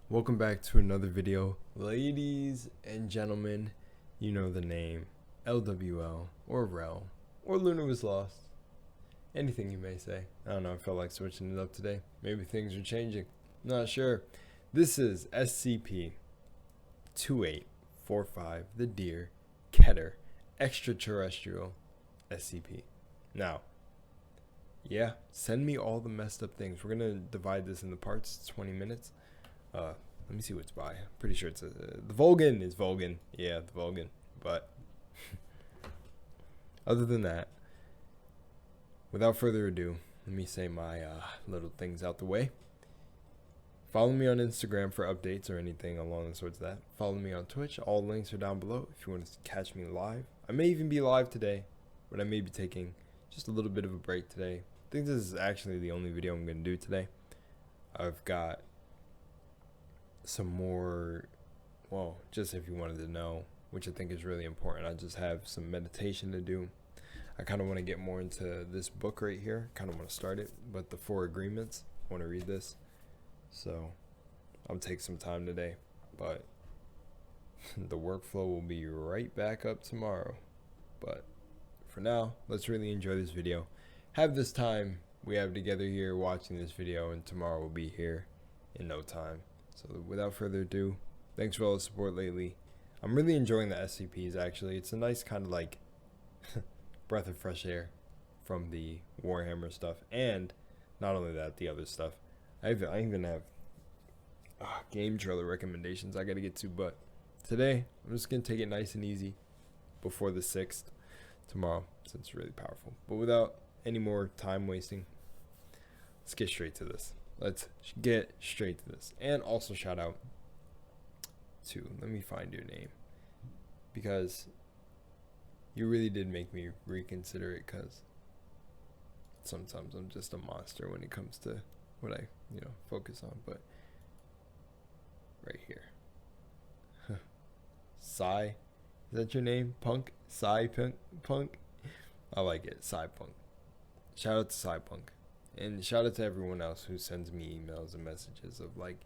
Welcome back to another video. Ladies and gentlemen, you know the name. LWL, or REL, or lunarwaslost. Anything you may say. I don't know, I felt like switching it up today. Maybe things are changing. Not sure. This is SCP-2845, the Deer, Keter, Extraterrestrial, SCP. Now, yeah, send me all the messed up things. We're going to divide this into parts. It's 20 minutes. Let me see what's by. I'm pretty sure it's the Volgan is Volgan. Yeah, the Volgan. But other than that, without further ado, let me say my little things out the way. Follow me on Instagram for updates or anything along the sorts of that. Follow me on Twitch. All links are down below if you want to catch me live. I may even be live today, but I may be taking just a little bit of a break today. I think this is actually the only video I'm going to do today. I've got some more, well, just if you wanted to know, which I think is really important, I just have some meditation to do. I kind of want to get more into this book right here. Kind of want to start it, but the 4 agreements, I want to read this. So I'll take some time today, but the workflow will be right back up tomorrow. But for now, let's really enjoy this video. Have this time we have together here watching this video, and tomorrow will be here in no time. So without further ado, thanks for all the support lately. I'm really enjoying the SCPs actually. It's a nice kind of like breath of fresh air from the Warhammer stuff, and not only that, the other stuff. I even have game trailer recommendations I gotta get to, but today I'm just gonna take it nice and easy before the 6th tomorrow, since it's really powerful. But without any more time wasting, let's get straight to this. And also shout out to, let me find your name, because you really did make me reconsider it, because sometimes I'm just a monster when it comes to what I, focus on. But right here, Psy, is that your name? Punk? Psy Punk? I like it, Psy Punk. Shout out to Psy Punk. And shout out to everyone else who sends me emails and messages of like,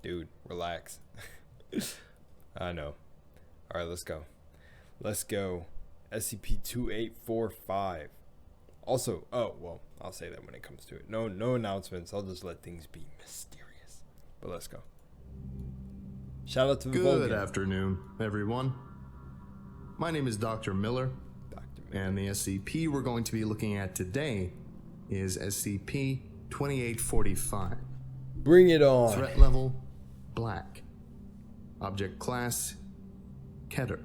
dude, relax. I know. Alright, let's go. SCP-2845. Also, well, I'll say that when it comes to it. No announcements. I'll just let things be mysterious. But let's go. Shout out to the Good afternoon, everyone. My name is Dr. Miller. And the SCP we're going to be looking at today is SCP-2845. Bring it on. Threat level, black. Object class, Keter.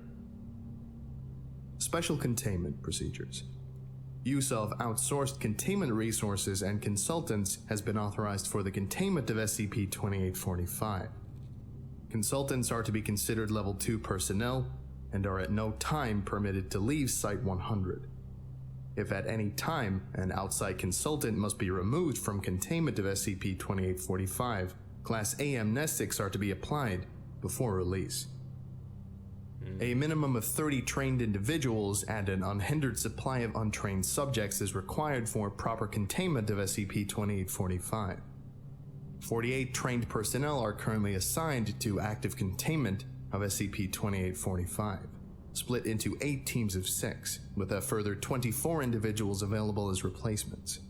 Special containment procedures. Use of outsourced containment resources and consultants has been authorized for the containment of SCP-2845. Consultants are to be considered level 2 personnel and are at no time permitted to leave Site-100. If at any time an outside consultant must be removed from containment of SCP-2845, Class A amnestics are to be applied before release. A minimum of 30 trained individuals and an unhindered supply of untrained subjects is required for proper containment of SCP-2845. 48 trained personnel are currently assigned to active containment of SCP-2845. Split into 8 teams of 6, with a further 24 individuals available as replacements.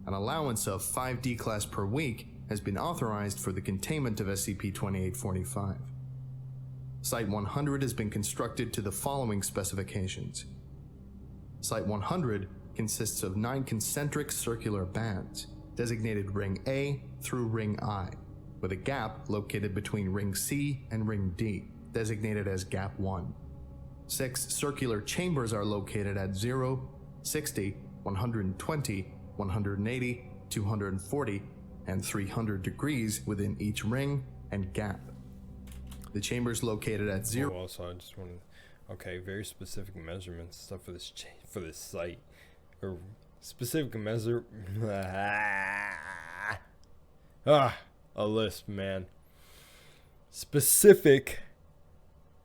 An allowance of 5 D-Class per week has been authorized for the containment of SCP-2845. Site-100 has been constructed to the following specifications. Site-100 consists of 9 concentric circular bands, designated Ring A through Ring I, with a gap located between Ring C and Ring D, designated as Gap 1. 6 circular chambers are located at 0, 60, 120, 180, 240, and 300 degrees within each ring and gap. The chambers located at 0. Also, I just want to, okay, very specific measurements stuff for this site, or specific a lisp, man. Specific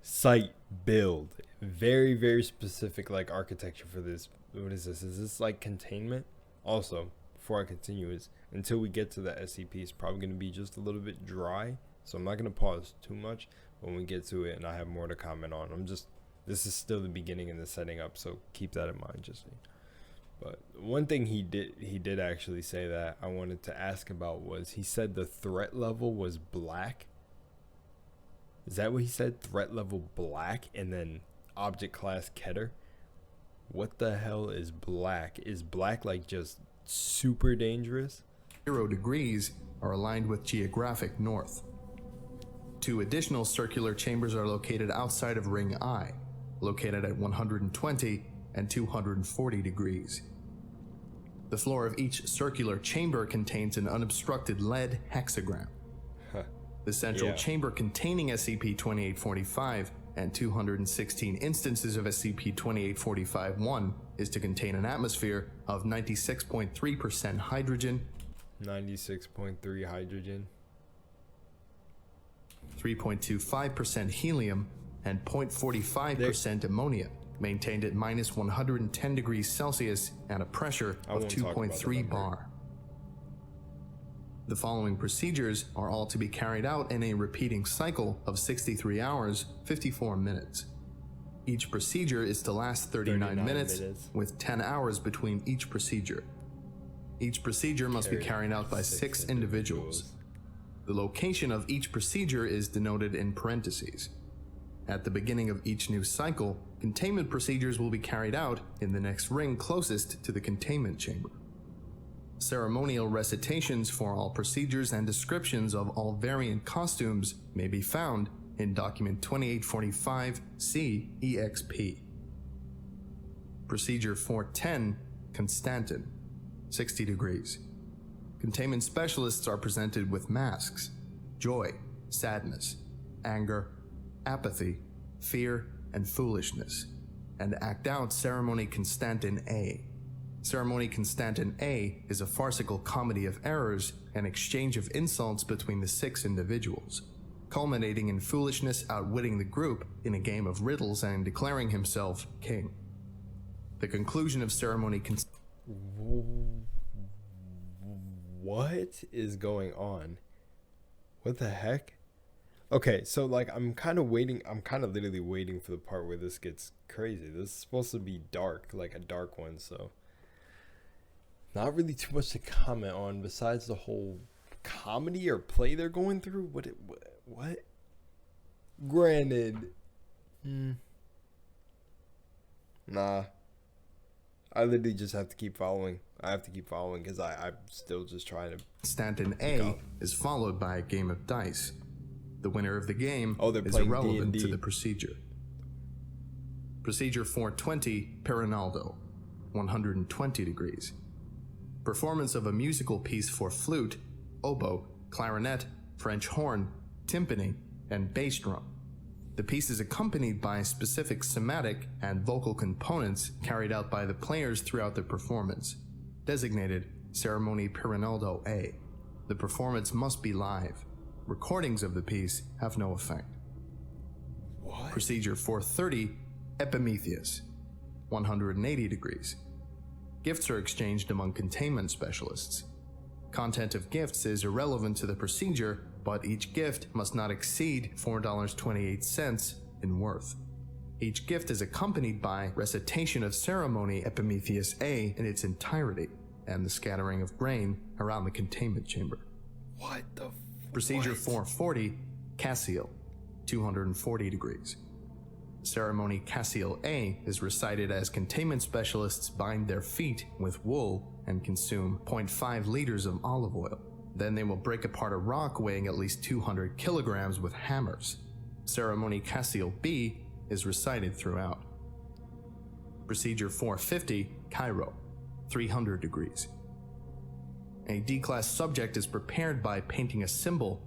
site build. Very specific, like, architecture for this. What is this? Is this like containment? Also, before I continue, is until we get to the SCP, it's probably going to be just a little bit dry, So I'm not going to pause too much when we get to it and I have more to comment on. This is still the beginning and the setting up, so keep that in mind. But one thing he did actually say that I wanted to ask about was, he said the threat level was black. Is that what he said? Threat level black, and then object class Keter? What the hell is black? Is black like just super dangerous? 0 degrees are aligned with geographic north. 2 additional circular chambers are located outside of Ring I, located at 120 and 240 degrees. The floor of each circular chamber contains an unobstructed lead hexagram. The central chamber containing SCP-2845 and 216 instances of SCP-2845-1 is to contain an atmosphere of 96.3% hydrogen, 96.3 hydrogen, 3.25% helium, and 0.45% ammonia, maintained at minus 110 degrees Celsius and a pressure of 2.3 bar. The following procedures are all to be carried out in a repeating cycle of 63 hours, 54 minutes. Each procedure is to last 39 minutes, with 10 hours between each procedure. Each procedure must be carried out by 6 individuals. The location of each procedure is denoted in parentheses. At the beginning of each new cycle, containment procedures will be carried out in the next ring closest to the containment chamber. Ceremonial recitations for all procedures and descriptions of all variant costumes may be found in Document 2845-C-EXP. Procedure 410, Containment, 60 degrees. Containment specialists are presented with masks, joy, sadness, anger, apathy, fear, and foolishness, and act out Ceremony Containment A. Ceremony Containment A is a farcical comedy of errors and exchange of insults between the 6 individuals, culminating in foolishness outwitting the group in a game of riddles and declaring himself king. The conclusion of Ceremony What is going on? What the heck? Okay, so like I'm kind of literally waiting for the part where this gets crazy. This is supposed to be dark, like a dark one, so not really too much to comment on besides the whole comedy or play they're going through. What? Granted, nah. I literally just have to keep following. I have to keep following because I'm still just trying to. Containment A is followed by a game of dice. The winner of the game is playing irrelevant D&D. to the procedure. Procedure 420, Perinaldo, 120 degrees. Performance of a musical piece for flute, oboe, clarinet, French horn, timpani, and bass drum. The piece is accompanied by specific somatic and vocal components carried out by the players throughout the performance, designated Ceremony Perinaldo A. The performance must be live. Recordings of the piece have no effect. What? Procedure 430, Epimetheus, 180 degrees. Gifts are exchanged among containment specialists. Content of gifts is irrelevant to the procedure, but each gift must not exceed $4.28 in worth. Each gift is accompanied by recitation of Ceremony Epimetheus A in its entirety, and the scattering of grain around the containment chamber. What the Procedure 440, Cassiel, 240 degrees. Ceremony Cassiel A is recited as containment specialists bind their feet with wool and consume 0.5 liters of olive oil. Then they will break apart a rock weighing at least 200 kilograms with hammers. Ceremony Cassiel B is recited throughout. Procedure 450, Cairo, 300 degrees. A D-class subject is prepared by painting a symbol,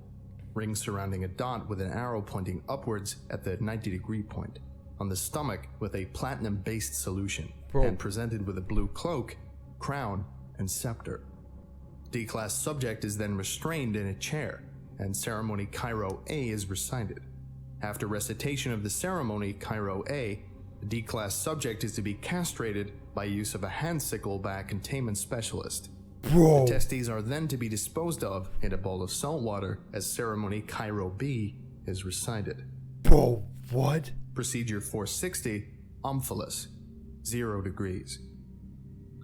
ring surrounding a dot with an arrow pointing upwards at the 90-degree point, on the stomach with a platinum-based solution, and presented with a blue cloak, crown, and scepter. D-class subject is then restrained in a chair, and Ceremony Cairo A is recited. After recitation of the Ceremony Cairo A, the D-class subject is to be castrated by use of a hand sickle by a containment specialist. Bro. The testes are then to be disposed of in a bowl of salt water as ceremony Cairo B is recited. Bro, what? Procedure 460, Omphalos, 0 degrees.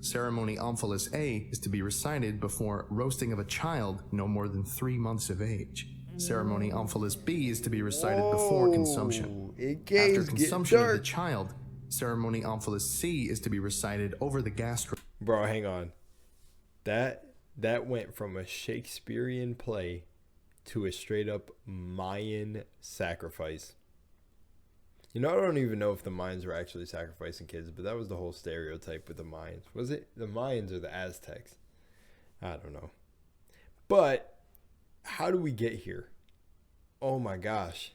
Ceremony Omphalos A is to be recited before roasting of a child no more than 3 months of age. Ceremony Omphalos B is to be recited before consumption. After consumption of the child, ceremony Omphalos C is to be recited over the gastro. Bro, hang on. That went from a Shakespearean play to a straight up Mayan sacrifice. You know, I don't even know if the Mayans were actually sacrificing kids, but that was the whole stereotype with the Mayans. Was it the Mayans or the Aztecs? I don't know. But how do we get here? Oh my gosh.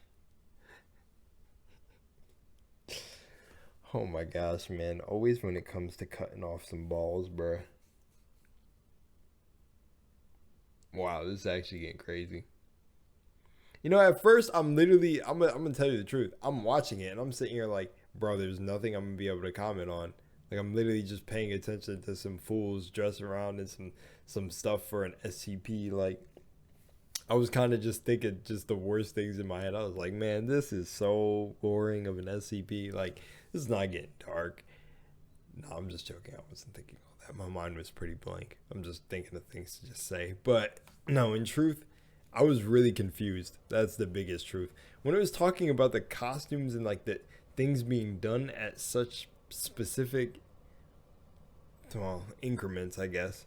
Oh my gosh, man. Always when it comes to cutting off some balls, bruh. Wow, this is actually getting crazy. You know, at first, I'm gonna tell you the truth. I'm watching it, and I'm sitting here like, bro, there's nothing I'm gonna be able to comment on. Like, I'm literally just paying attention to some fools dressing around in some stuff for an SCP. Like, I was kind of just thinking just the worst things in my head. I was like, man, this is so boring of an SCP. Like, this is not getting dark. No, I'm just joking. I wasn't thinking all that. My mind was pretty blank. I'm just thinking of things to just say. But, no, in truth, I was really confused. That's the biggest truth. When it was talking about the costumes and like the things being done at such specific, well, increments, I guess,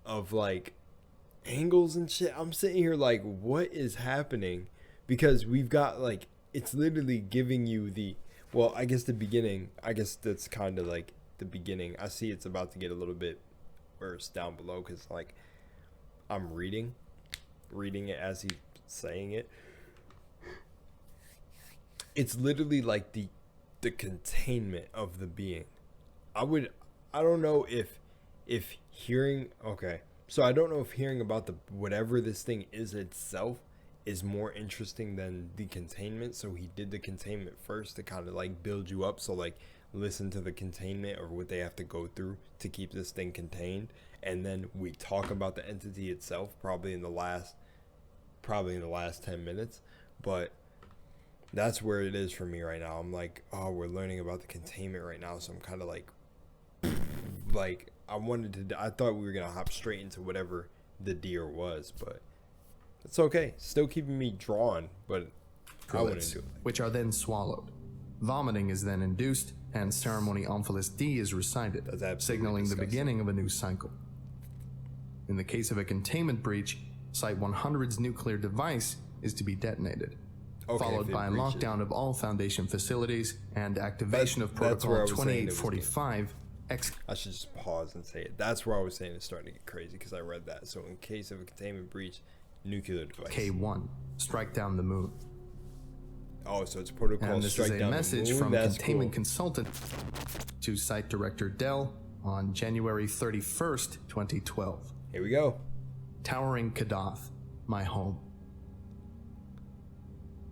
of like angles and shit, I'm sitting here like, what is happening? Because we've got like, it's literally giving you the, well, I guess the beginning, I guess that's kind of like the beginning. I see it's about to get a little bit worse down below because like I'm reading it as he's saying it. It's literally like the containment of the being. I don't know if hearing, okay, so I don't know if hearing about the whatever this thing is itself is more interesting than the containment. So he did the containment first to kind of like build you up. So like listen to the containment or what they have to go through to keep this thing contained, and then we talk about the entity itself probably in the last 10 minutes. But that's where it is for me right now. I'm like, oh, we're learning about the containment right now, so I'm kind of like I thought we were gonna hop straight into whatever the deer was, but it's okay. Still keeping me drawn, but I wouldn't do it. Which are then swallowed. Vomiting is then induced, and ceremony Omphalos D is recited, signaling the beginning of a new cycle. In the case of a containment breach, Site 100's nuclear device is to be detonated, followed by a lockdown of all Foundation facilities and activation of Protocol 2845. I should just pause and say it. That's where I was saying it's starting to get crazy because I read that. So in case of a containment breach, nuclear device. K1, strike down the moon. Oh, so it's protocol strike down the moon. And this is a message from Containment Consultant to Site Director Dell on January 31st, 2012. Here we go. Towering Kadath, my home.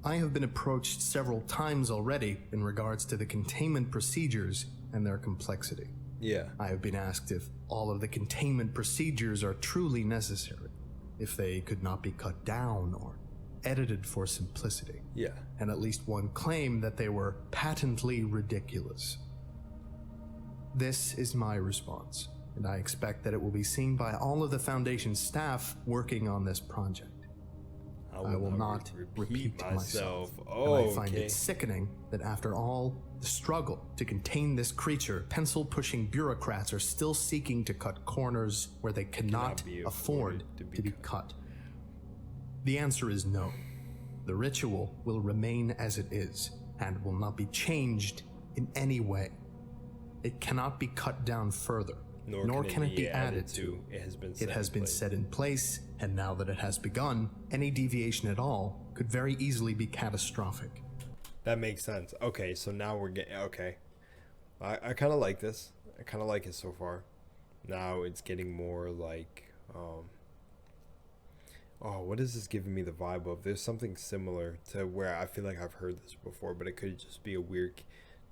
I have been approached several times already in regards to the containment procedures and their complexity. Yeah. I have been asked if all of the containment procedures are truly necessary, if they could not be cut down or edited for simplicity. Yeah. And at least one claim that they were patently ridiculous. This is my response, and I expect that it will be seen by all of the Foundation's staff working on this project. I will not repeat myself. Oh, and I find it sickening that after all the struggle to contain this creature, pencil-pushing bureaucrats are still seeking to cut corners where they cannot afford to be cut. The answer is no. The ritual will remain as it is and will not be changed in any way. It cannot be cut down further, nor can it be added to. It has been set in place, and now that it has begun, any deviation at all could very easily be catastrophic. That makes sense. Okay, so now we're getting, okay. I kind of like this. I kind of like it so far. Now it's getting more like, what is this giving me the vibe of? There's something similar to where I feel like I've heard this before, but it could just be a weird,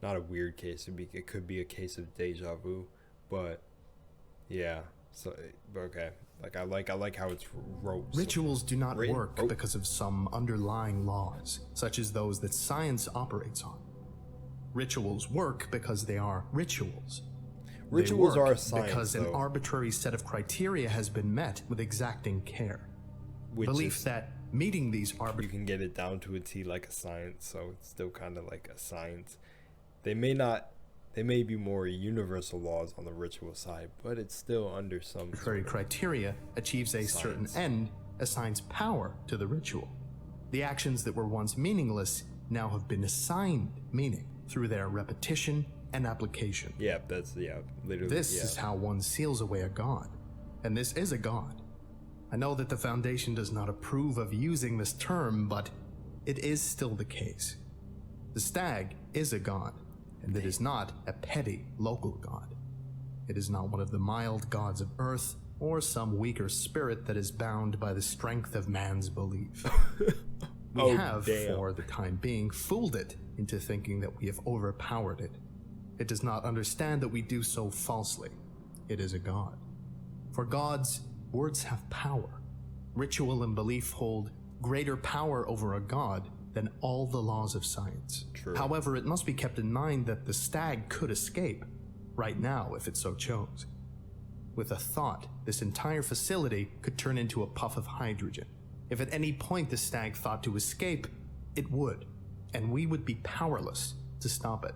not a weird case. It could be a case of deja vu, but yeah, So, okay. Like I like how it's wrote. Rituals do not Written- work oh. because of some underlying laws, such as those that science operates on. Rituals work because they are rituals. Rituals They work are science, because an though. arbitrary set of criteria has been met with exacting care. Which Belief is, that meeting these you arbitrary can get it down to a T like a science, so it's still kind of like a science. They may be more universal laws on the ritual side, but it's still under some sort of criteria achieves a certain end, assigns power to the ritual. The actions that were once meaningless now have been assigned meaning through their repetition and application. Literally. This is how one seals away a god. And this is a god. I know that the Foundation does not approve of using this term, but it is still the case. The stag is a god, and it is not a petty local god. It is not one of the mild gods of Earth, or some weaker spirit that is bound by the strength of man's belief. We have, for the time being, fooled it into thinking that we have overpowered it. It does not understand that we do so falsely. It is a god. For gods, words have power. Ritual and belief hold greater power over a god than all the laws of science. True. However, it must be kept in mind that the stag could escape, right now if it so chose. With a thought, this entire facility could turn into a puff of hydrogen. If at any point the stag thought to escape, it would, and we would be powerless to stop it.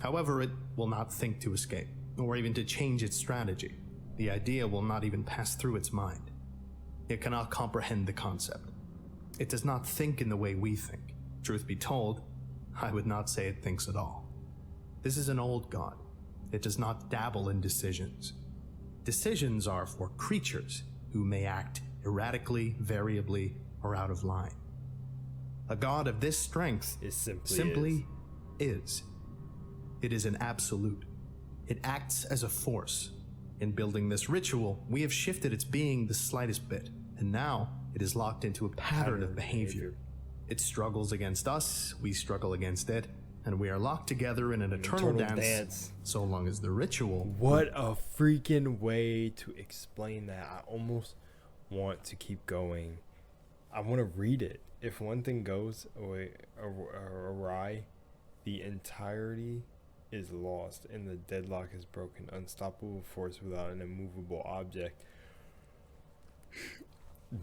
However, it will not think to escape, or even to change its strategy. The idea will not even pass through its mind. It cannot comprehend the concept. It does not think in the way we think. Truth be told, I would not say it thinks at all. This is an old god. It does not dabble in decisions. Decisions are for creatures who may act erratically, variably, or out of line. A god of this strength simply is. It is an absolute. It acts as a force. In building this ritual, we have shifted its being the slightest bit, and now it is locked into a pattern of behavior. It struggles against us, we struggle against it, and we are locked together in an eternal dance so long as the ritual... What a freaking way to explain that. I almost want to keep going. I want to read it. If one thing goes awry, the entirety is lost, and the deadlock is broken. Unstoppable force without an immovable object.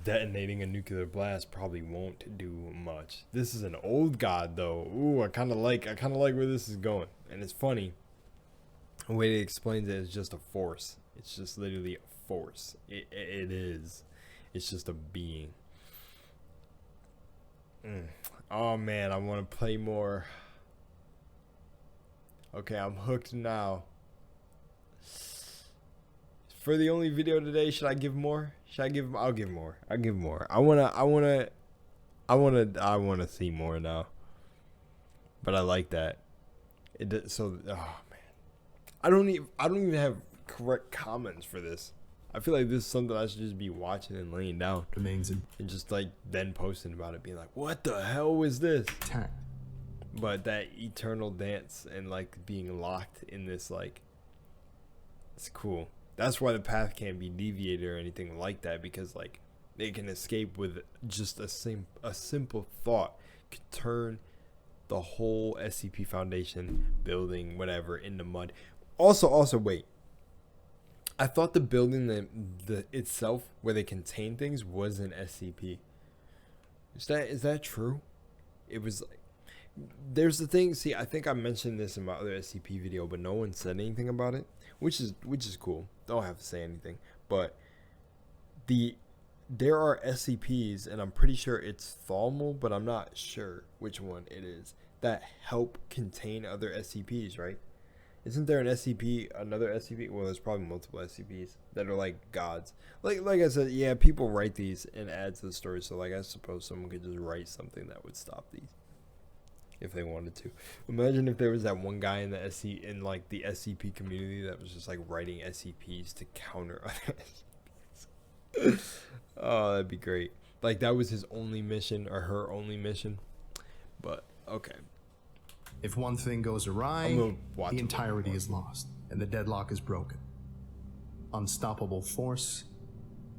Detonating a nuclear blast probably won't do much. This is an old god, though. Ooh, I kind of like where this is going, and it's funny. The way it explains it is just a force. It's just literally a force. It is. It's just a being. Oh man, I want to play more. Okay, I'm hooked now. For the only video today, should I give more? I'll give more. I wanna see more now. But I like that. Oh man. I don't even have correct comments for this. I feel like this is something I should just be watching and laying down. Amazing. And just like then posting about it, being like, what the hell was this? Attack. But that eternal dance and like being locked in this, like, it's cool. That's why the path can't be deviated or anything like that, because like they can escape with just a simple thought could turn the whole SCP Foundation building, whatever, into mud. Also wait. I thought the building the itself where they contain things was an SCP. Is that true? It was like, there's the thing. See, I think I mentioned this in my other SCP video, but no one said anything about it, which is cool. Don't have to say anything. But there are SCPs, and I'm pretty sure it's Thalmal, but I'm not sure which one it is, that help contain other SCPs, right? Isn't there another SCP? Well, there's probably multiple SCPs that are like gods. Like I said, yeah, people write these and add to the story. So like I suppose someone could just write something that would stop these if they wanted to. Imagine if there was that one guy in the SCP community that was just like writing SCPs to counter other SCPs. Oh, that'd be great. Like that was his only mission or her only mission. But okay. If one thing goes awry, the entirety is lost, and the deadlock is broken. unstoppable force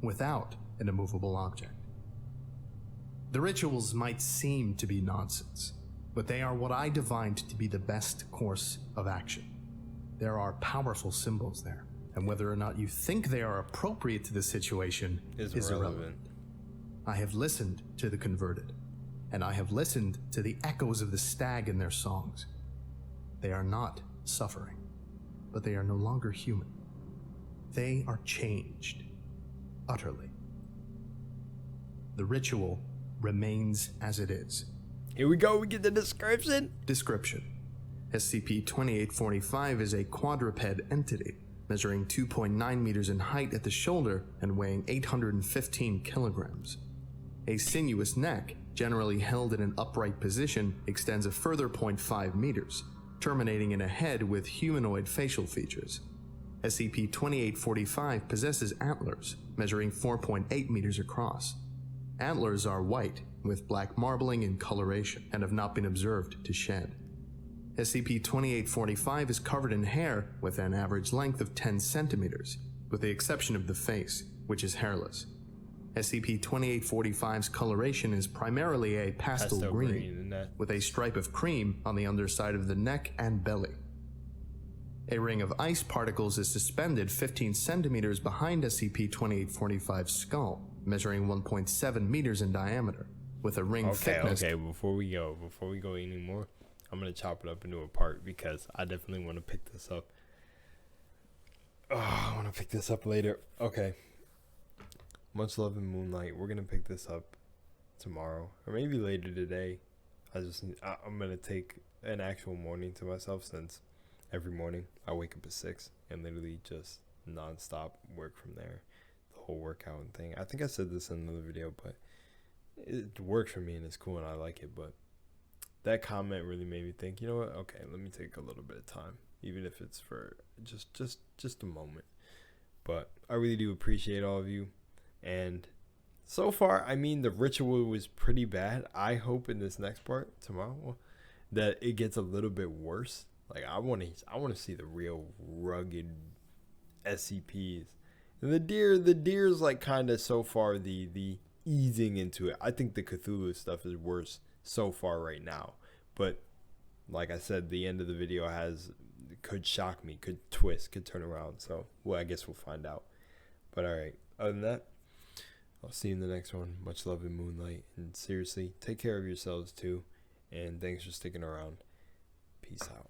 without an immovable object. The rituals might seem to be nonsense, but they are what I divined to be the best course of action. There are powerful symbols there, and whether or not you think they are appropriate to the situation is irrelevant. I have listened to the converted, and I have listened to the echoes of the stag in their songs. They are not suffering, but they are no longer human. They are changed, utterly. The ritual remains as it is. Here we go, we get the description. Description. SCP-2845 is a quadruped entity, measuring 2.9 meters in height at the shoulder and weighing 815 kilograms. A sinuous neck, generally held in an upright position, extends a further 0.5 meters, terminating in a head with humanoid facial features. SCP-2845 possesses antlers, measuring 4.8 meters across. Antlers are white, with black marbling and coloration, and have not been observed to shed. SCP-2845 is covered in hair with an average length of 10 centimeters, with the exception of the face, which is hairless. SCP-2845's coloration is primarily a pastel green, with a stripe of cream on the underside of the neck and belly. A ring of ice particles is suspended 15 centimeters behind SCP-2845's skull, measuring 1.7 meters in diameter, with a ring thickness... Okay, before we go any more, I'm going to chop it up into a part because I definitely want to pick this up. I want to pick this up later. Okay. Much love and moonlight. We're going to pick this up tomorrow or maybe later today. I'm going to take an actual morning to myself, since every morning I wake up at 6 and literally just nonstop work from there. The whole workout and thing. I think I said this in another video, but it works for me and it's cool and I like it. But that comment really made me think, you know what? Okay, let me take a little bit of time, even if it's for just a moment. But I really do appreciate all of you. And so far, I mean, the ritual was pretty bad. I hope in this next part tomorrow that it gets a little bit worse. Like I want to see the real rugged SCPs. And the deer's like kind of so far the easing into it. I think the Cthulhu stuff is worse so far right now. But like I said, the end of the video could shock me, could twist, could turn around. So well, I guess we'll find out. But all right, other than that, I'll see you in the next one. Much love and moonlight. And seriously, take care of yourselves too. And thanks for sticking around. Peace out.